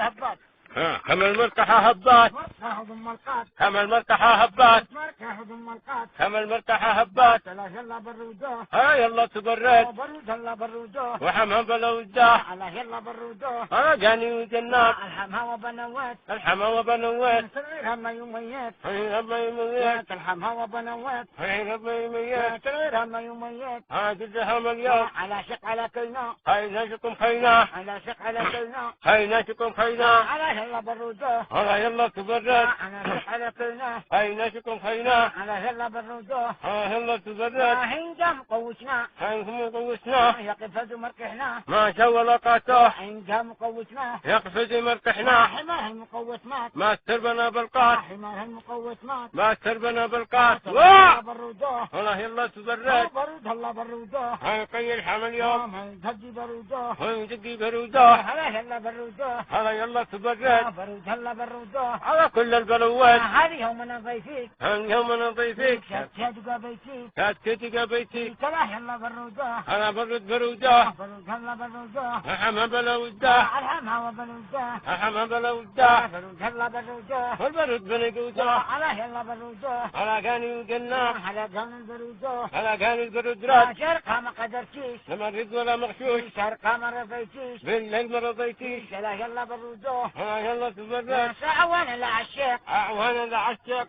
الهبات كم المرتحى هبات مركه ضم القات كم المرتحى هبات مركه ضم القات كم المرتحى هبات لا يلا برودوه يلا تبرد برود هلا برودوه وحمها بلوده على يلا برودوه جاني وجنات الحمها وبنوات الحما وبنوات تغيرها ما يميت حين ربي يميت الحمها وبنوات حين ربي يميت تغيرها ما يميت جدها مليون على شق على كينا خيناشكم خينا على شق على كينا خيناشكم خينا على يلا برودوه يلا تبرد على شق على كينا خيناشكم خينا على يلا برودوه يلا تبرد هنجم قوتنا حينكم قوسنا يقفز مركحنا ما شاء لقاته هنجم قوتنا يقفز مركحنا حماه المقوسمات ما استربنا بالقات حماه المقوسمات ما استربنا بالقات برودوه يلا تبرد برود هلا برودوه قي الحمل يوم هدي برودوه يدقي بروده هلا يلا برودوه يلا تبرد برود هلا برودوه على كل البلوات هذه يومنا ضيفيك يوم نضيفك شهدك بيتيك كاتكتك بيتي تلا يلا برودوه انا برد بروده برود هلا برودوه حما بلوده الحمها وبرودوه حما بلوده برود هلا برودوه والبرد بنقوده على يلا برودوه على كاني وقنا على جنن برودوه على كاني البرد راد شرقها ما قدرتيش لما رد ولا مغشوش شرقها ما رفيتيش بالليل ما رضيتيش لا يلا برودوه يلا تبرد سعوانا لعشاق وانا لعشاق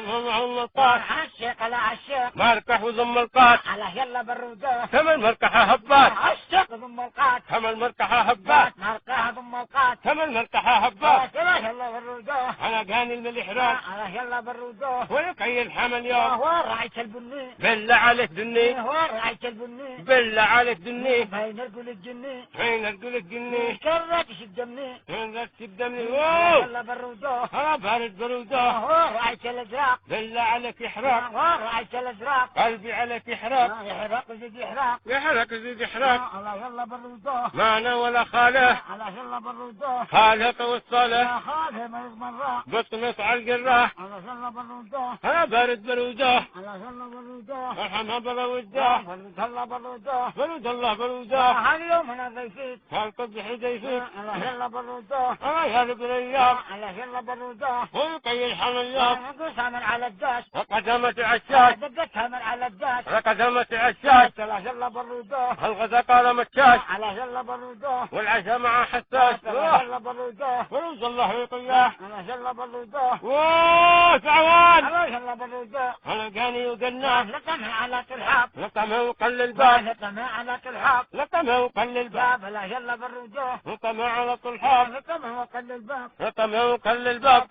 هم طاح عشاق لعشاق مركح وضم القات على يلا برودوه كم المركحة هبات عشاق ضم القات كم المركحة هبات مرقاها ضم القات كم المركحة هبات لا يلا برودوه انا كان الملح راد على يلا برودوه ولقي الحمل يوم هو رعيت البني بالله عليك دني هو رعيت البني بالله عليك دني بين القول الجني حين تقول الجني كرتش الدمني حين ذاك الدم يلا برودوه بارد بروده هو رعيت الازرق بالله عليك يحرق هو رعيت الازرق قلبي عليك يحرق يحرق زيد يحرق يحرق زيد يحرق على يلا برودوه معنا ولا خاله على يلا برودوه خالق والصالح يا خاله ما يضمن راح بطمس على الجراح على يلا برودوه بارد بروده على يلا برودوه ارحمها بروده برود هلا برودوه برود الله بروده هاليوم انا ضيفيك قبح يديفيك على يلا برودوه يا رب الايام على يلا برودوه ويقي الحمل نقصها من على الداش قدمت عشاش دقتها من على الداش قدمت عشاش على يلا برودوه الغدا قال متشاش على يلا برودوه والعشاء مع حساس على يلا برودوه فلوس الله يطياه على يلا برودوه تعوان على يلا برودوه انا جاني وقلنا لقمها على تلحاب لقمه وقل الباب لقمها على تلحاب لقمه وقل الباب لا يلا برودوه لقمه على طلحاب لقمها وقل الباب لقمه وقل الباب